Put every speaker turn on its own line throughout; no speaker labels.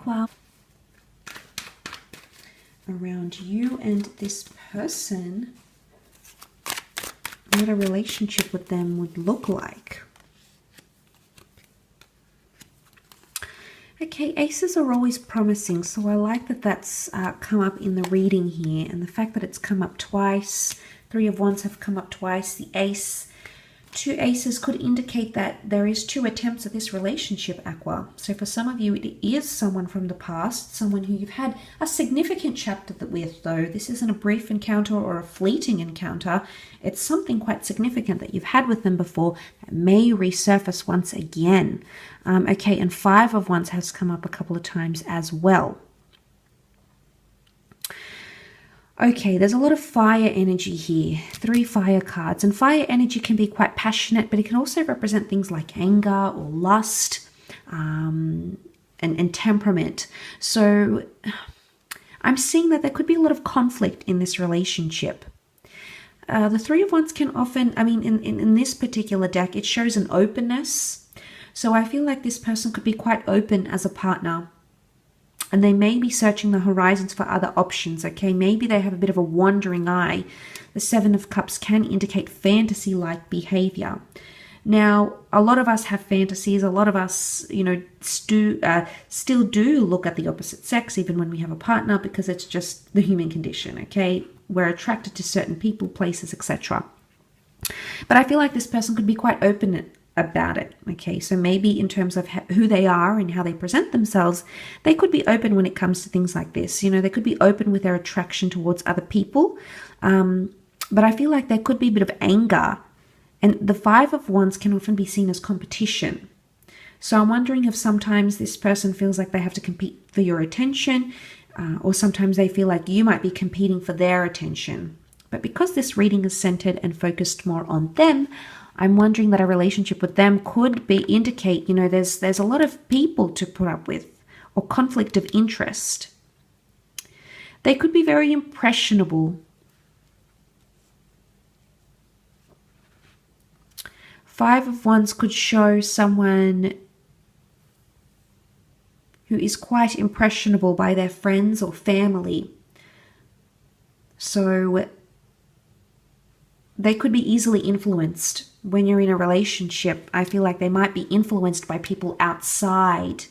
Aqua. Around you and this person, what a relationship with them would look like. Okay, aces are always promising, so I like that that's come up in the reading here, and the fact that it's come up twice. Three of Wands have come up twice. The ace, two aces could indicate that there is two attempts at this relationship, Aqua. So for some of you, it is someone from the past, someone who you've had a significant chapter with, though. This isn't a brief encounter or a fleeting encounter. It's something quite significant that you've had with them before that may resurface once again. Okay, and Five of Wands has come up a couple of times as well. Okay, there's a lot of fire energy here. 3 fire cards. And fire energy can be quite passionate, but it can also represent things like anger or lust and temperament. So I'm seeing that there could be a lot of conflict in this relationship. The Three of Wands can often, I mean, in this particular deck, it shows an openness. So I feel like this person could be quite open as a partner. And they may be searching the horizons for other options, okay? Maybe they have a bit of a wandering eye. The Seven of Cups can indicate fantasy-like behavior. Now, a lot of us have fantasies. A lot of us, you know, still do look at the opposite sex, even when we have a partner, because it's just the human condition, okay? We're attracted to certain people, places, etc. But I feel like this person could be quite open about it, okay? So maybe in terms of who they are and how they present themselves, they could be open when it comes to things like this. You know, they could be open with their attraction towards other people. But I feel like there could be a bit of anger. And the Five of Wands can often be seen as competition. So I'm wondering if sometimes this person feels like they have to compete for your attention, or sometimes they feel like you might be competing for their attention. But because this reading is centered and focused more on them, I'm wondering that a relationship with them could indicate, you know, there's a lot of people to put up with, or conflict of interest. They could be very impressionable. Five of Wands could show someone who is quite impressionable by their friends or family. So they could be easily influenced. When you're in a relationship, I feel like they might be influenced by people outside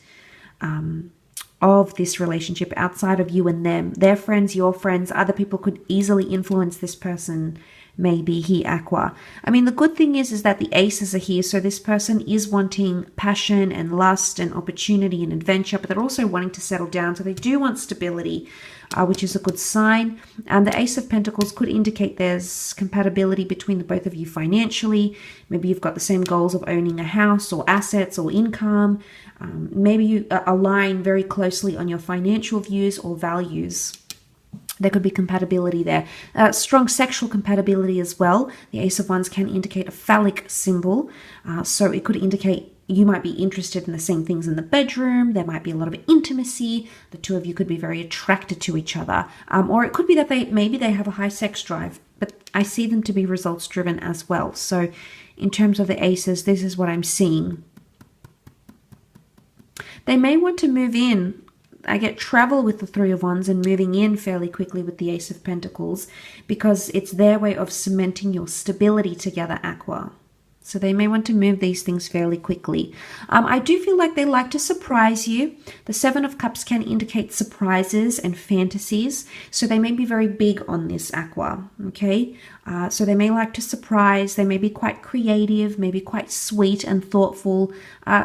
of this relationship, outside of you and them. Their friends, your friends, other people could easily influence this person, maybe here, Aqua. I mean, the good thing is that the aces are here, so this person is wanting passion and lust and opportunity and adventure, but they're also wanting to settle down, so they do want stability, which is a good sign. The Ace of Pentacles could indicate there's compatibility between the both of you financially. Maybe you've got the same goals of owning a house or assets or income. Maybe you align very closely on your financial views or values. There could be compatibility there. Strong sexual compatibility as well. The Ace of Wands can indicate a phallic symbol. So it could indicate you might be interested in the same things in the bedroom. There might be a lot of intimacy. The two of you could be very attracted to each other. Or it could be that maybe they have a high sex drive, but I see them to be results driven as well. So in terms of the aces, this is what I'm seeing. They may want to move in. I get travel with the Three of Wands and moving in fairly quickly with the Ace of Pentacles, because it's their way of cementing your stability together, Aqua. So they may want to move these things fairly quickly. I do feel like they like to surprise you. The Seven of Cups can indicate surprises and fantasies. So they may be very big on this, Aqua. Okay. So they may like to surprise. They may be quite creative, maybe quite sweet and thoughtful.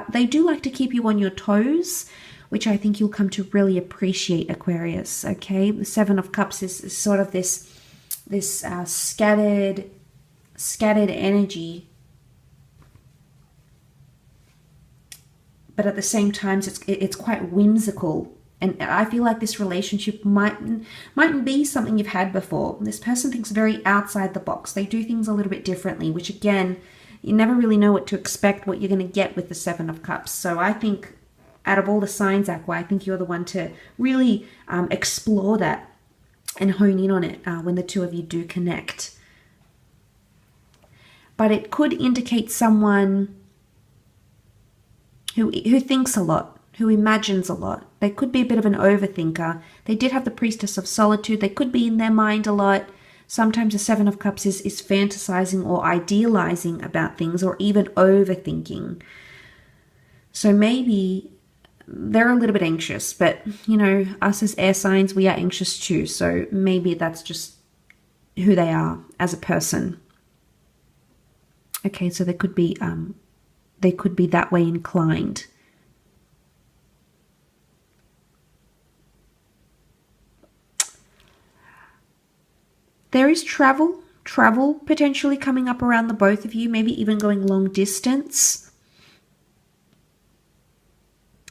They do like to keep you on your toes, which I think you'll come to really appreciate, Aquarius. Okay. The Seven of Cups is sort of this scattered energy. But at the same time, it's quite whimsical. And I feel like this relationship mightn't be something you've had before. This person thinks very outside the box. They do things a little bit differently, which again, you never really know what to expect, what you're going to get with the Seven of Cups. So I think out of all the signs, Aqua, I think you're the one to really explore that and hone in on it when the two of you do connect. But it could indicate someone who thinks a lot, who imagines a lot. They could be a bit of an overthinker. They did have the Priestess of Solitude. They could be in their mind a lot. Sometimes the Seven of Cups is fantasizing or idealizing about things, or even overthinking. So maybe they're a little bit anxious, but you know, us as air signs, we are anxious too. So maybe that's just who they are as a person. Okay, so they could be that way inclined. There is travel potentially coming up around the both of you, maybe even going long distance.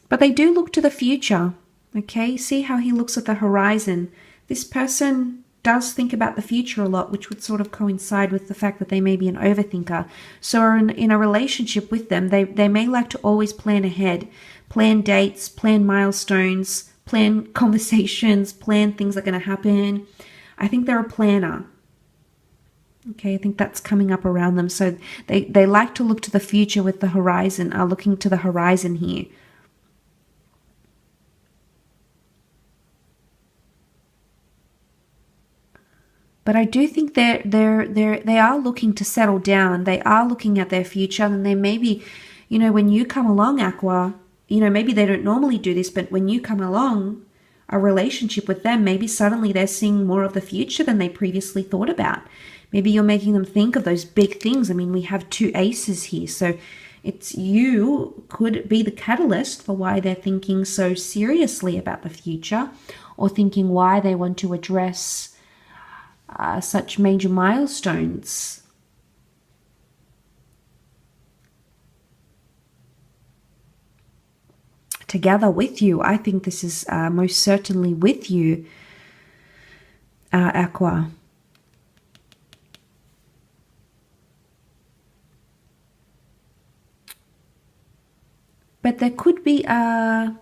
But they do look to the future, okay? See how he looks at the horizon. This person does think about the future a lot, which would sort of coincide with the fact that they may be an overthinker. So in a relationship with them, they may like to always plan ahead, plan dates, plan milestones, plan conversations, plan things that are going to happen. I think they're a planner. Okay, I think that's coming up around them. So they like to look to the future with the horizon, are looking to the horizon here. But I do think they are looking to settle down. They are looking at their future, and they maybe, you know, when you come along, Aqua, you know, maybe they don't normally do this, but when you come along, a relationship with them, maybe suddenly they're seeing more of the future than they previously thought about. Maybe you're making them think of those big things. I mean, we have two aces here, so you could be the catalyst for why they're thinking so seriously about the future, or thinking why they want to address such major milestones. Together with you. I think this is most certainly with you, Aqua. But there could be a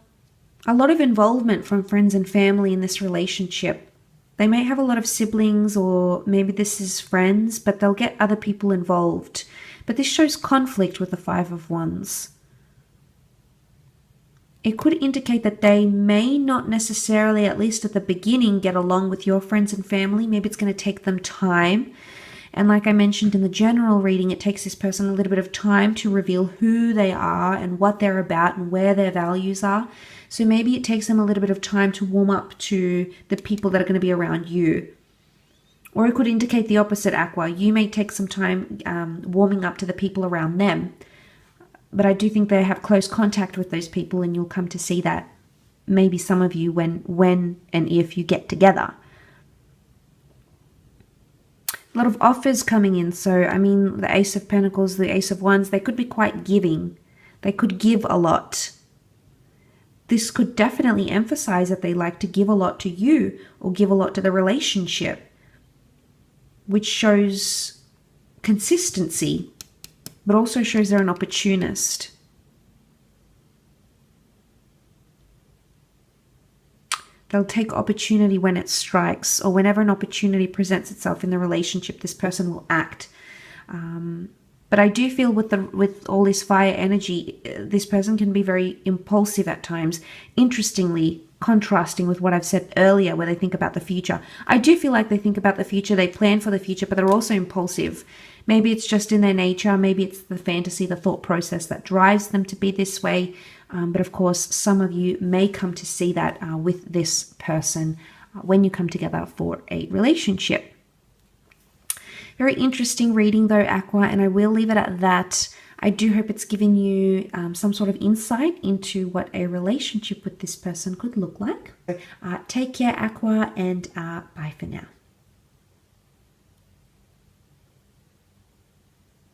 lot of involvement from friends and family in this relationship. They may have a lot of siblings, or maybe this is friends, but they'll get other people involved. But this shows conflict with the Five of Wands. It could indicate that they may not necessarily, at least at the beginning, get along with your friends and family. Maybe it's going to take them time. And like I mentioned in the general reading, it takes this person a little bit of time to reveal who they are and what they're about and where their values are. So maybe it takes them a little bit of time to warm up to the people that are going to be around you. Or it could indicate the opposite, Aqua. You may take some time warming up to the people around them. But I do think they have close contact with those people, and you'll come to see that, maybe some of you, when and if you get together. A lot of offers coming in. So, I mean, the Ace of Pentacles, the Ace of Wands, they could be quite giving. They could give a lot. This could definitely emphasize that they like to give a lot to you, or give a lot to the relationship, which shows consistency, but also shows they're an opportunist. They'll take opportunity when it strikes, or whenever an opportunity presents itself in the relationship, this person will act. But I do feel with all this fire energy, this person can be very impulsive at times. Interestingly, contrasting with what I've said earlier, where they think about the future. I do feel like they think about the future, they plan for the future, but they're also impulsive. Maybe it's just in their nature, maybe it's the fantasy, the thought process that drives them to be this way. But of course, some of you may come to see that with this person when you come together for a relationship. Very interesting reading though, Aqua, and I will leave it at that. I do hope it's given you some sort of insight into what a relationship with this person could look like. Take care, Aqua, and bye for now.